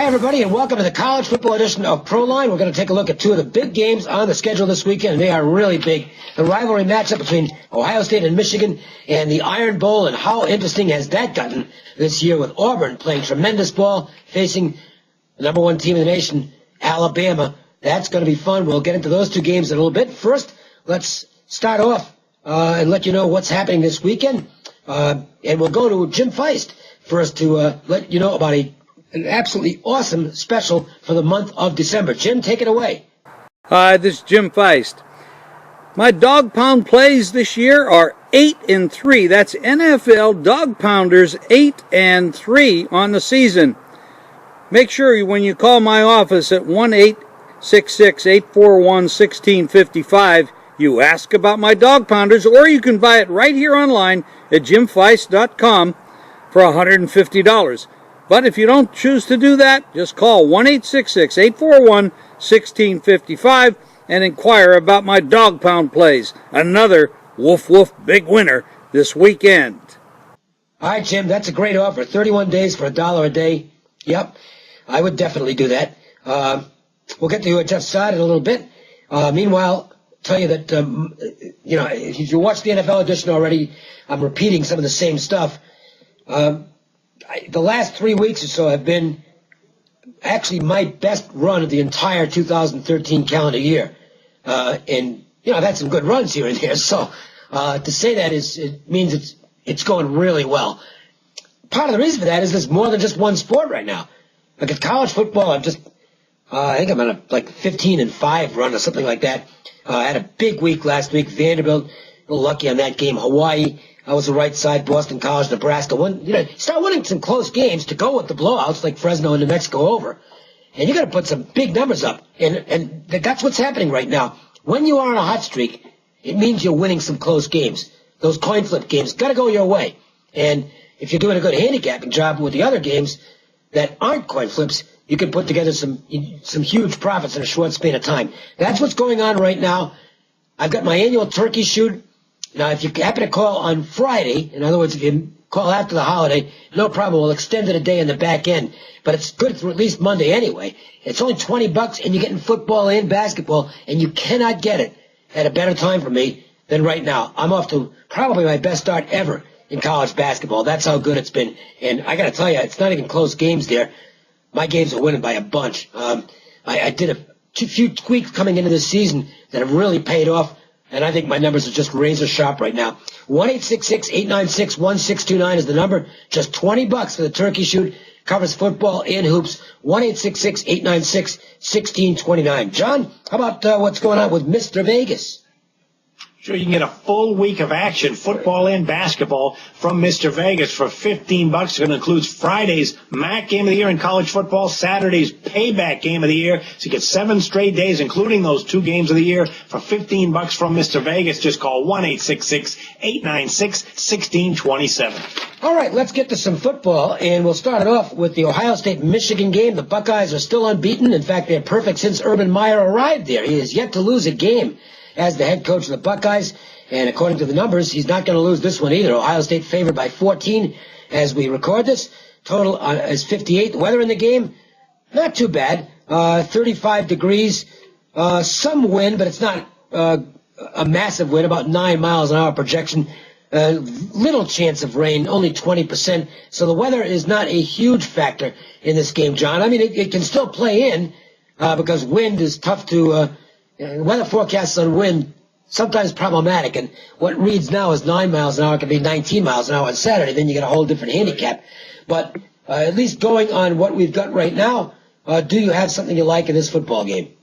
Hi, everybody, and welcome to the college football edition of Proline. We're going to take a look at two of the big games on the schedule this weekend, and they are really big. The rivalry matchup between Ohio State and Michigan and the Iron Bowl, and how interesting has that gotten this year with Auburn playing tremendous ball, facing the number one team in the nation, Alabama. That's going to be fun. We'll get into those two games in a little bit. First, let's start off and let you know what's happening this weekend. And we'll go to Jim Feist first to let you know about an absolutely awesome special for the month of December. Jim, take it away. Hi, this is Jim Feist. My dog pound plays this year are 8-3. That's NFL Dog Pounders 8-3 on the season. Make sure when you call my office at 1-866-841-1655, you ask about my dog pounders, or you can buy it right here online at jimfeist.com for $150. But if you don't choose to do that, just call 1-866-841-1655 and inquire about my dog pound plays. Another woof woof big winner this weekend. All right, Jim, that's a great offer. 31 days for $1 a day. Yep, I would definitely do that. We'll get to Jeff Side in a little bit. Meanwhile, tell you that, if you watched the NFL edition already, I'm repeating some of the same stuff. The last 3 weeks or so have been actually my best run of the entire 2013 calendar year. And, I've had some good runs here and there. So to say that it means it's going really well. Part of the reason for that is there's more than just one sport right now. Like at college football, I think I'm on a 15-5 run or something like that. I had a big week last week. Vanderbilt, a little lucky on that game. Hawaii, I was the right side. Boston College, Nebraska. Start winning some close games to go with the blowouts like Fresno and New Mexico over. And you got to put some big numbers up. And that's what's happening right now. When you are on a hot streak, it means you're winning some close games. Those coin flip games got to go your way. And if you're doing a good handicapping job with the other games that aren't coin flips, you can put together some huge profits in a short span of time. That's what's going on right now. I've got my annual turkey shoot. Now, if you happen to call on Friday, in other words, if you call after the holiday, no problem. We'll extend it a day in the back end. But it's good through at least Monday anyway. It's only $20, and you're getting football and basketball, and you cannot get it at a better time for me than right now. I'm off to probably my best start ever in college basketball. That's how good it's been. And I got to tell you, it's not even close games there. My games are winning by a bunch. I did a few tweaks coming into this season that have really paid off. And I think my numbers are just razor sharp right now. 1-866-896-1629 is the number. Just $20 for the turkey shoot. Covers football and hoops. 1-866-896-1629. John, how about what's going on with Mr. Vegas? Sure, you can get a full week of action, football and basketball, from Mr. Vegas for $15. It includes Friday's MAC game of the year in college football, Saturday's payback game of the year. So you get 7 straight days, including those 2 games of the year, for $15 from Mr. Vegas. Just call 1-866-896-1627. All right, let's get to some football, and we'll start it off with the Ohio State-Michigan game. The Buckeyes are still unbeaten. In fact, they're perfect since Urban Meyer arrived there. He has yet to lose a game as the head coach of the Buckeyes, and according to the numbers, he's not going to lose this one either. Ohio State favored by 14 as we record this. Total is 58. The weather in the game, not too bad. 35 degrees, some wind, but it's not a massive wind, about 9 miles an hour projection. Little chance of rain, only 20%. So the weather is not a huge factor in this game, John. I mean, it can still play in because wind is tough to weather forecasts on wind, sometimes problematic, and what reads now is 9 miles an hour can be 19 miles an hour on Saturday. Then you get a whole different handicap. But at least going on what we've got right now, do you have something you like in this football game?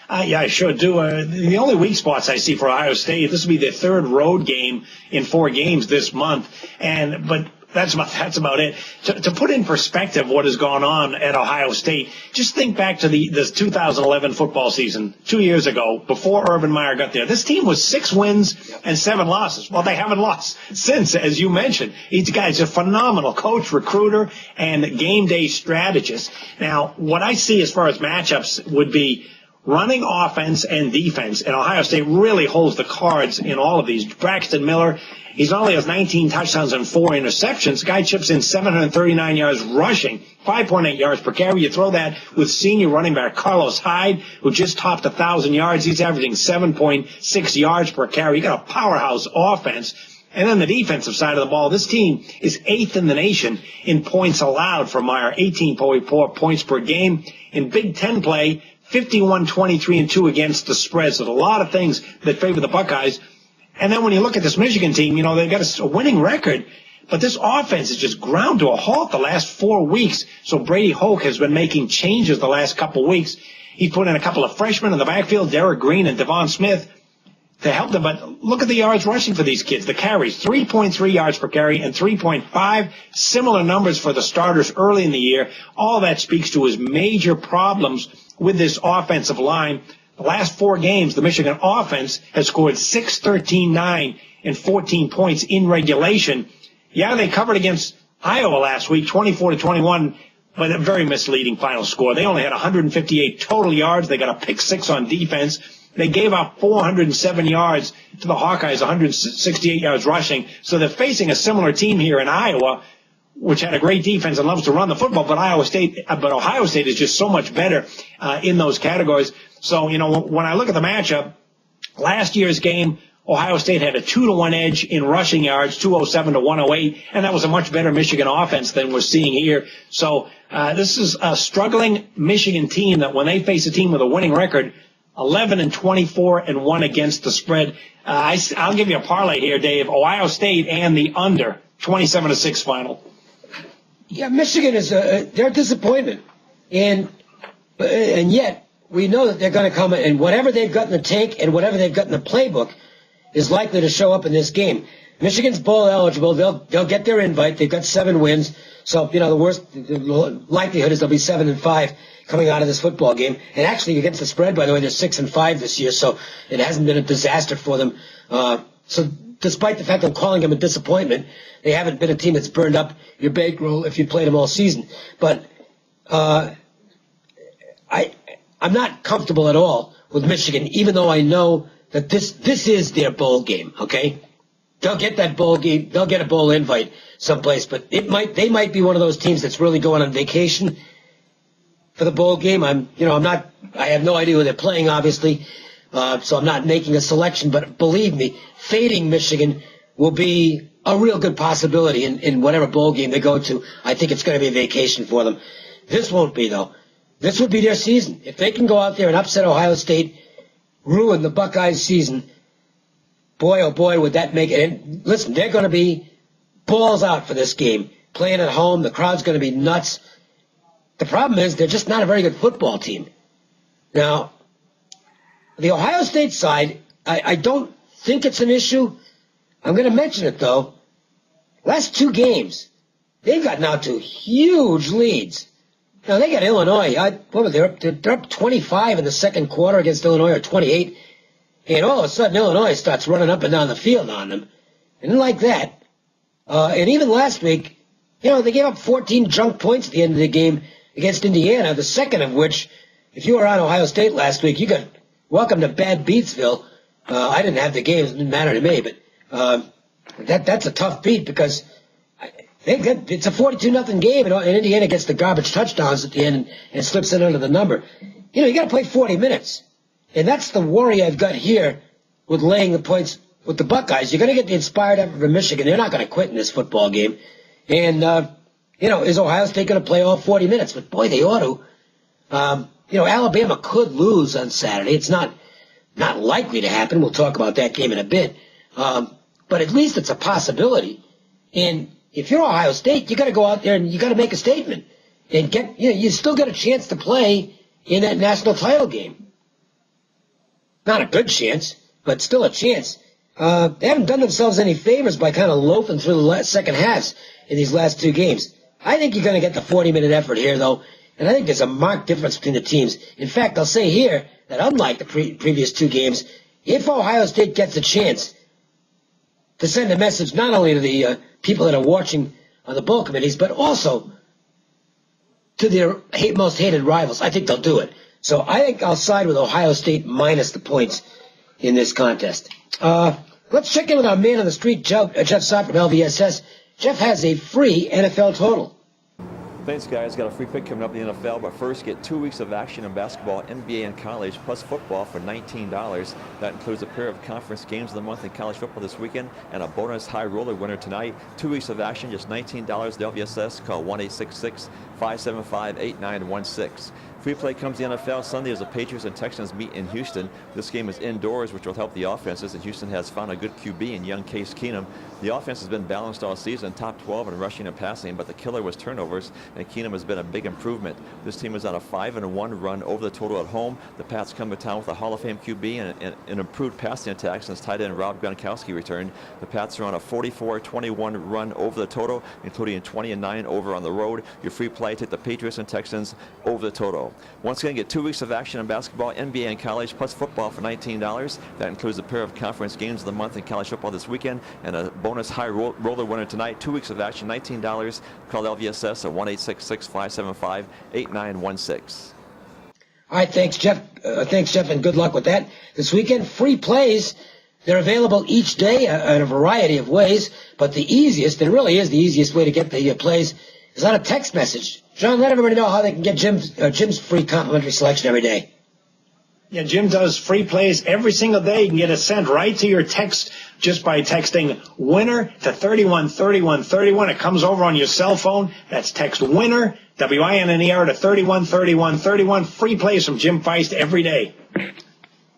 Yeah, I sure do. The only weak spots I see for Ohio State, this will be their third road game in 4 games this month, but that's about it. To put in perspective what has gone on at Ohio State, just think back to the 2011 football season 2 years ago, before Urban Meyer got there. This team was 6 wins and 7 losses. Well, they haven't lost since, as you mentioned. These guys are a phenomenal coach, recruiter, and game day strategist. Now, what I see as far as matchups would be running offense and defense. And Ohio State really holds the cards in all of these. Braxton Miller, he's only has 19 touchdowns and 4 interceptions. The guy chips in 739 yards rushing, 5.8 yards per carry. You throw that with senior running back Carlos Hyde, who just topped 1,000 yards. He's averaging 7.6 yards per carry. You got a powerhouse offense. And then the defensive side of the ball, this team is 8th in the nation in points allowed for Meyer, 18.4 points per game. In Big Ten play, 51-23-2 against the spread. So there's a lot of things that favor the Buckeyes. And then when you look at this Michigan team, they've got a winning record, but this offense is just ground to a halt the last 4 weeks. So Brady Hoke has been making changes the last couple of weeks. He put in a couple of freshmen in the backfield, Derek Green and Devon Smith, to help them. But look at the yards rushing for these kids. The carries, 3.3 yards per carry and 3.5, similar numbers for the starters early in the year. All that speaks to his major problems with this offensive line. The last 4 games, the Michigan offense has scored 6, 13, 9, and 14 points in regulation. Yeah, they covered against Iowa last week, 24-21, but a very misleading final score. They only had 158 total yards. They got a pick 6 on defense. They gave up 407 yards to the Hawkeyes, 168 yards rushing. So they're facing a similar team here in Iowa, which had a great defense and loves to run the football. But Ohio State is just so much better in those categories. So, when I look at the matchup, last year's game, Ohio State had a 2-to-1 edge in rushing yards, 207-108, and that was a much better Michigan offense than we're seeing here. So this is a struggling Michigan team that when they face a team with a winning record, 11-24-1 against the spread. I'll give you a parlay here, Dave. Ohio State and the under, 27-6 final. Yeah, Michigan is they're a disappointment, and yet we know that they're going to come, and whatever they've got in the tank and whatever they've got in the playbook is likely to show up in this game. Michigan's bowl eligible. They'll get their invite. They've got 7 wins, so the likelihood is they'll be 7-5 coming out of this football game. And actually, against the spread, by the way, they're 6-5 this year, so it hasn't been a disaster for them. So despite the fact I'm calling them a disappointment, they haven't been a team that's burned up your bankroll if you played them all season. But I'm not comfortable at all with Michigan, even though I know that this is their bowl game. Okay, they'll get that bowl game, they'll get a bowl invite someplace, but they might be one of those teams that's really going on vacation for the bowl game. I have no idea who they're playing, obviously, so I'm not making a selection. But believe me, fading Michigan will be a real good possibility in whatever bowl game they go to. I think it's going to be a vacation for them. This won't be, though. This would be their season. If they can go out there and upset Ohio State, ruin the Buckeyes' season, boy, oh boy, would that make it. And listen, they're going to be balls out for this game. Playing at home, the crowd's going to be nuts. The problem is they're just not a very good football team. Now, the Ohio State side, I don't think it's an issue. I'm going to mention it, though. Last 2 games, they've gotten out to huge leads. Now, they got Illinois. They're up 25 in the second quarter against Illinois, or 28. And all of a sudden, Illinois starts running up and down the field on them. And like that. And even last week, they gave up 14 junk points at the end of the game against Indiana, the second of which, if you were on Ohio State last week, you got welcome to Bad Beatsville. I didn't have the game. It didn't matter to me. But that's a tough beat because it's a 42-0 game, and Indiana gets the garbage touchdowns at the end and slips it under the number. You got to play 40 minutes. And that's the worry I've got here with laying the points with the Buckeyes. You're going to get the inspired effort from Michigan. They're not going to quit in this football game. And, is Ohio State going to play all 40 minutes? But, boy, they ought to. Alabama could lose on Saturday. It's not likely to happen. We'll talk about that game in a bit. But at least it's a possibility. And if you're Ohio State, you got to go out there and you got to make a statement and you still got a chance to play in that national title game. Not a good chance, but still a chance. They haven't done themselves any favors by kind of loafing through the second halves in these last 2 games. I think you're going to get the 40-minute effort here, though, and I think there's a marked difference between the teams. In fact, I'll say here that unlike the previous 2 games, if Ohio State gets a chance to send a message not only to the people that are watching on the bowl committees, but also to their most hated rivals, I think they'll do it. So I think I'll side with Ohio State minus the points in this contest. Let's check in with our man on the street, Jeff Sott from LVSS. Jeff has a free NFL total. Thanks, guys. Got a free pick coming up in the NFL, but first get 2 weeks of action in basketball, NBA, and college, plus football for $19. That includes a pair of conference games of the month in college football this weekend and a bonus high roller winner tonight. 2 weeks of action, just $19 at LVSS. Call 1-866-575-8916. Free play comes the NFL Sunday as the Patriots and Texans meet in Houston. This game is indoors, which will help the offenses, and Houston has found a good QB in young Case Keenum. The offense has been balanced all season, top 12 in rushing and passing, but the killer was turnovers, and Keenum has been a big improvement. This team is on a 5-1 run over the total at home. The Pats come to town with a Hall of Fame QB and an improved passing attack since tight end Rob Gronkowski returned. The Pats are on a 44-21 run over the total, including 20-9 over on the road. Your free play, take the Patriots and Texans over the total. Once again, get 2 weeks of action in basketball, NBA, and college, plus football for $19. That includes a pair of conference games of the month in college football this weekend and a bonus high roller winner tonight. 2 weeks of action, $19. Call LVSS at 1-866-575-8916. All right, thanks, Jeff. And good luck with that. This weekend, free plays. They're available each day in a variety of ways, but the easiest, and really is the easiest way to get the plays, is on a text message. John, let everybody know how they can get Jim's free complimentary selection every day. Yeah, Jim does free plays every single day. You can get it sent right to your text just by texting WINNER to 313131. It comes over on your cell phone. That's text WINNER, WINNER, to 313131. Free plays from Jim Feist every day.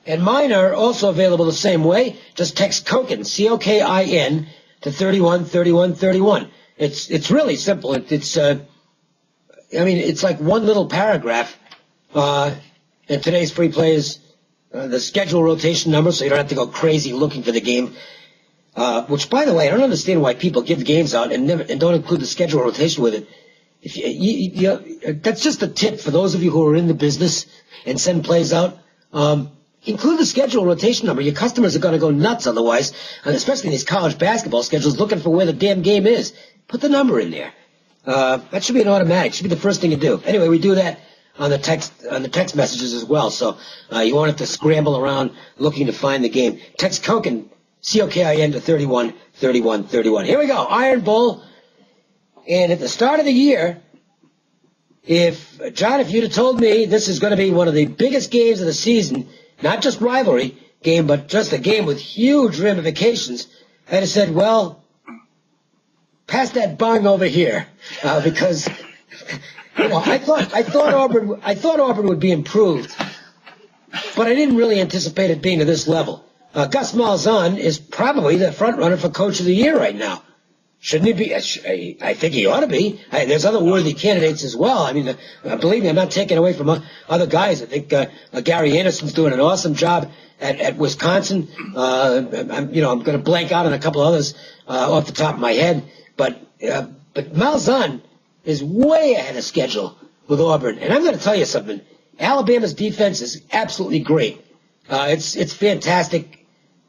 And mine are also available the same way. Just text COKIN, COKIN, to 313131. It's really simple. It's like one little paragraph. And today's free play is the schedule rotation number, so you don't have to go crazy looking for the game. Which, by the way, I don't understand why people give games out and don't include the schedule rotation with it. That's just a tip for those of you who are in the business and send plays out. Include the schedule rotation number. Your customers are going to go nuts otherwise, and especially in these college basketball schedules, looking for where the damn game is. Put the number in there. That should be an automatic. Should be the first thing you do. Anyway, we do that on the text messages as well. So you won't have to scramble around looking to find the game. Text COKIN, COKIN, to 313131. Here we go. Iron Bowl. And at the start of the year, if you'd have told me this is going to be one of the biggest games of the season, not just rivalry game, but just a game with huge ramifications, I'd have said, well, pass that bung over here, because I thought Auburn would be improved, but I didn't really anticipate it being to this level. Gus Malzahn is probably the front runner for Coach of the Year right now. Shouldn't he be? I think he ought to be. There's other worthy candidates as well. I mean, believe me, I'm not taking away from other guys. I think Gary Anderson's doing an awesome job at Wisconsin. I'm going to blank out on a couple others off the top of my head. But Malzahn is way ahead of schedule with Auburn. And I'm going to tell you something. Alabama's defense is absolutely great. It's fantastic.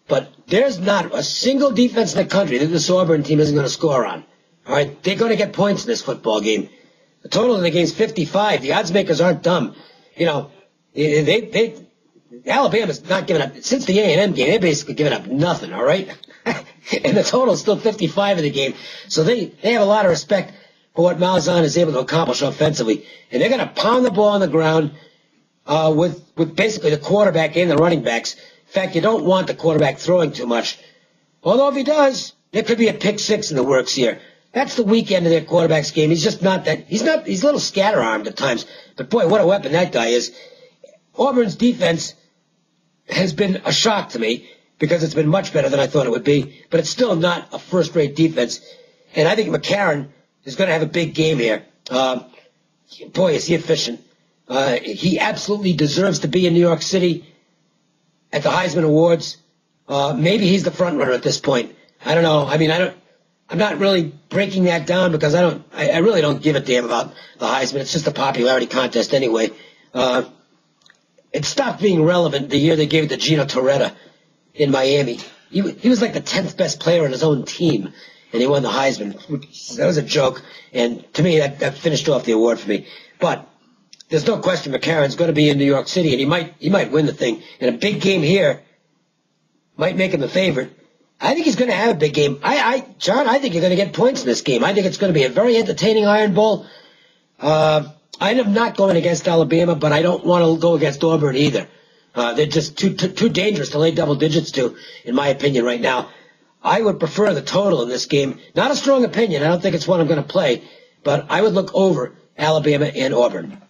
But there's not a single defense in the country that this Auburn team isn't going to score on. All right, they're going to get points in this football game. The total in the game is 55. The odds makers aren't dumb. Alabama's not giving up since the A&M game. They're basically giving up nothing. All right, and the total is still 55 in the game. So they have a lot of respect for what Malzahn is able to accomplish offensively, and they're going to pound the ball on the ground with basically the quarterback and the running backs. In fact, you don't want the quarterback throwing too much. Although if he does, there could be a pick six in the works here. That's the weekend of their quarterback's game. He's just not that. He's a little scatter-armed at times. But boy, what a weapon that guy is. Auburn's defense has been a shock to me because it's been much better than I thought it would be. But it's still not a first-rate defense. And I think McCarron is going to have a big game here. Boy, is he efficient. He absolutely deserves to be in New York City at the Heisman Awards. Maybe he's the front runner at this point. I don't know. I mean, I'm not really breaking that down because I really don't give a damn about the Heisman. It's just a popularity contest anyway. It stopped being relevant the year they gave it to Gino Torretta in Miami. He was like the 10th best player on his own team, and he won the Heisman. That was a joke, and to me that finished off the award for me. But there's no question McCarron's going to be in New York City, and he might win the thing. And a big game here might make him the favorite. I think he's going to have a big game. John, I think you're going to get points in this game. I think it's going to be a very entertaining Iron Bowl. I am not going against Alabama, but I don't want to go against Auburn either. They're just too dangerous to lay double digits to, in my opinion, right now. I would prefer the total in this game. Not a strong opinion. I don't think it's one I'm going to play, but I would look over Alabama and Auburn.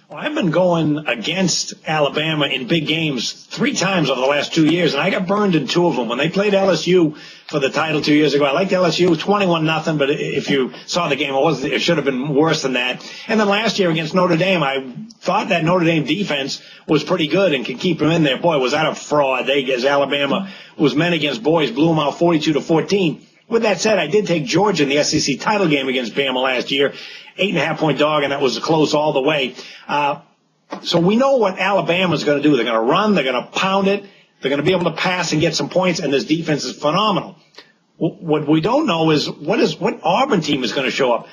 Well, I've been going against Alabama in big games 3 times over the last 2 years, and I got burned in 2 of them. When they played LSU for the title 2 years ago, I liked LSU. It was 21-0, but if you saw the game, it should have been worse than that. And then last year against Notre Dame, I thought that Notre Dame defense was pretty good and could keep them in there. Boy, was that a fraud. As Alabama was men against boys, blew them out 42-14. With that said, I did take Georgia in the SEC title game against Bama last year. 8.5-point dog, and that was close all the way. So we know what Alabama's going to do. They're going to run. They're going to pound it. They're going to be able to pass and get some points, and this defense is phenomenal. What we don't know is what Auburn team is going to show up.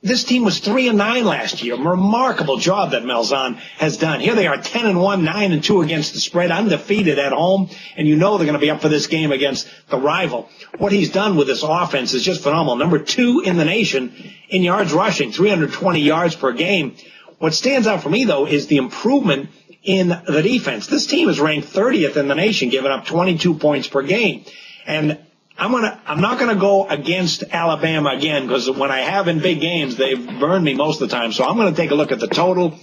This team was 3-9 last year. Remarkable job that Malzahn has done. Here they are 10-1, 9-2 against the spread, undefeated at home, and you know they're going to be up for this game against the rival. What he's done with this offense is just phenomenal. Number 2 in the nation in yards rushing, 320 yards per game. What stands out for me, though, is the improvement in the defense. This team is ranked 30th in the nation, giving up 22 points per game. And I'm not gonna go against Alabama again, because when I have in big games, they've burned me most of the time. So I'm gonna take a look at the total.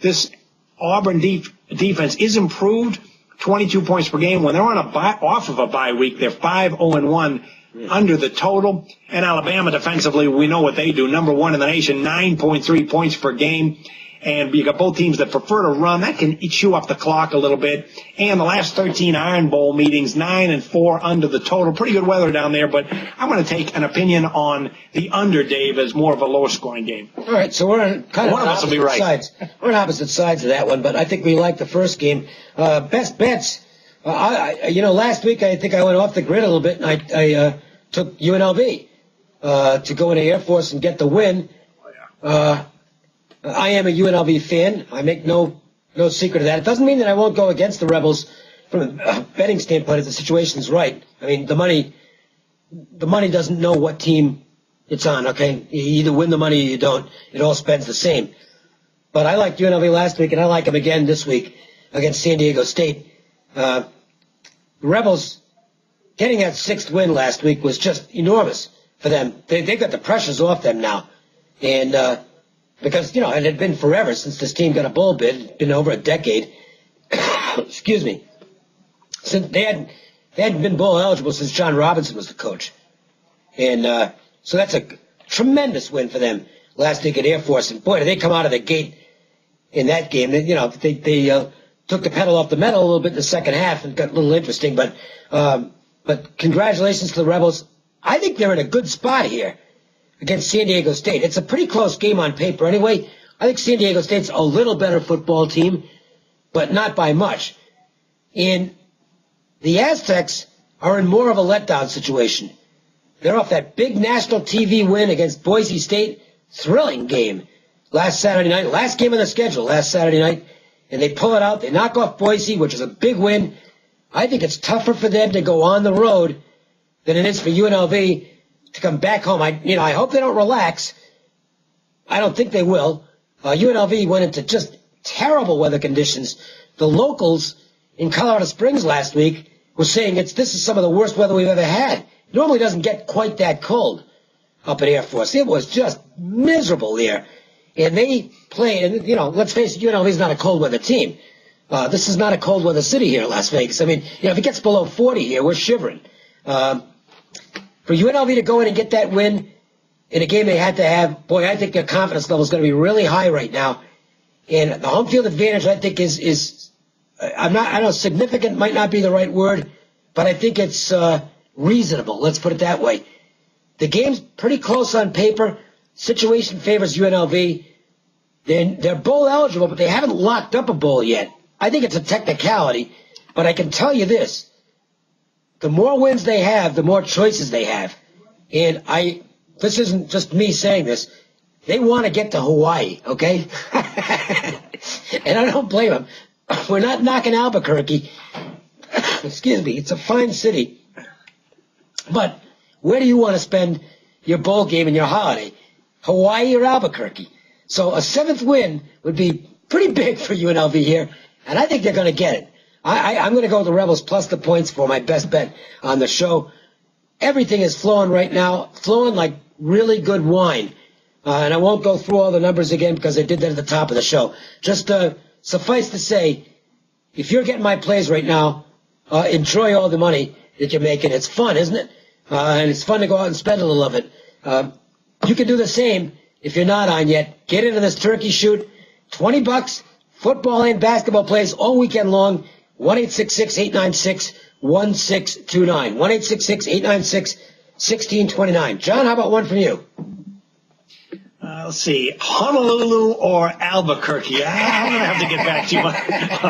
This Auburn defense is improved, 22 points per game. When they're off of a bye week, they're 5-0-1 under the total. And Alabama defensively, we know what they do. Number 1 in the nation, 9.3 points per game. And you got both teams that prefer to run. That can chew up the clock a little bit. And the last 13 Iron Bowl meetings, 9-4 under the total. Pretty good weather down there, but I'm going to take an opinion on the under, Dave, as more of a lower-scoring game. All right, so we're on kind of one of us will be right. Sides. We're on opposite sides of that one, but I think we like the first game. Best bets. Last week I think I went off the grid a little bit, and I took UNLV to go into Air Force and get the win. I am a UNLV fan. I make no secret of that. It doesn't mean that I won't go against the Rebels from a betting standpoint if the situation's right. I mean, the money doesn't know what team it's on, okay? You either win the money or you don't. It all spends the same. But I liked UNLV last week, and I like them again this week against San Diego State. The Rebels getting that 6th win last week was just enormous for them. They got the pressures off them now. And because, it had been forever since this team got a bowl bid. It's been over a decade. Excuse me. Since they hadn't been bowl eligible since John Robinson was the coach. And so that's a tremendous win for them last week at Air Force. And boy, did they come out of the gate in that game. They took the pedal off the metal a little bit in the second half and got a little interesting. But congratulations to the Rebels. I think they're in a good spot here against San Diego State. It's a pretty close game on paper anyway. I think San Diego State's a little better football team, but not by much. And the Aztecs are in more of a letdown situation. They're off that big national TV win against Boise State. Thrilling game last Saturday night. Last game on the schedule last Saturday night. And they pull it out. They knock off Boise, which is a big win. I think it's tougher for them to go on the road than it is for UNLV to come back home. I hope they don't relax. I don't think they will. UNLV went into just terrible weather conditions. The locals in Colorado Springs last week were saying this is some of the worst weather we've ever had. It normally doesn't get quite that cold up at Air Force. It was just miserable there. And they played, and, let's face it, UNLV is not a cold weather team. This is not a cold weather city here in Las Vegas. I mean, if it gets below 40 here, we're shivering. For UNLV to go in and get that win in a game they had to have, boy, I think their confidence level is going to be really high right now. And the home field advantage, I think, is I know significant might not be the right word, but I think it's reasonable. Let's put it that way. The game's pretty close on paper. Situation favors UNLV. They're bowl eligible, but they haven't locked up a bowl yet. I think it's a technicality, but I can tell you this. The more wins they have, the more choices they have. And this isn't just me saying this. They want to get to Hawaii, okay? And I don't blame them. We're not knocking Albuquerque. Excuse me. It's a fine city. But where do you want to spend your bowl game and your holiday? Hawaii or Albuquerque? So a 7th win would be pretty big for UNLV here, and I think they're going to get it. I'm going to go with the Rebels plus the points for my best bet on the show. Everything is flowing right now, flowing like really good wine. And I won't go through all the numbers again because I did that at the top of the show. Just suffice to say, if you're getting my plays right now, enjoy all the money that you're making. It's fun, isn't it? And it's fun to go out and spend a little of it. You can do the same if you're not on yet. Get into this turkey shoot. $20, football and basketball plays all weekend long. 1-866-896-1629. 1-866-896-1629. John, how about one from you? Let's see, Honolulu or Albuquerque. I'm going to have to get back to you on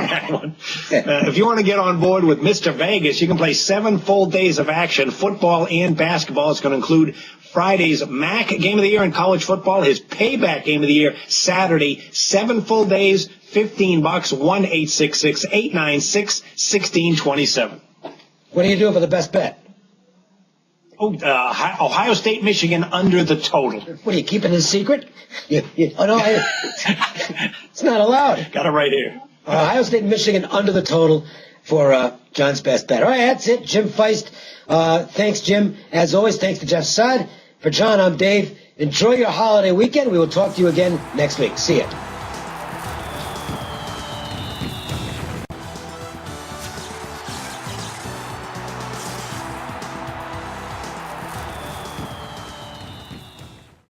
that one. If you want to get on board with Mr. Vegas, you can play 7 full days of action, football and basketball. It's going to include Friday's MAC game of the year in college football, his payback game of the year, Saturday, 7 full days, $15, 1-866-896-1627. What do you do for the best bet? Ohio State, Michigan under the total. What are you keeping it a secret? It's not allowed. Got it right here. Ohio State, Michigan under the total for John's best bet. All right, that's it. Jim Feist. Thanks, Jim. As always, thanks to Jeff Saad. For John, I'm Dave. Enjoy your holiday weekend. We will talk to you again next week. See ya.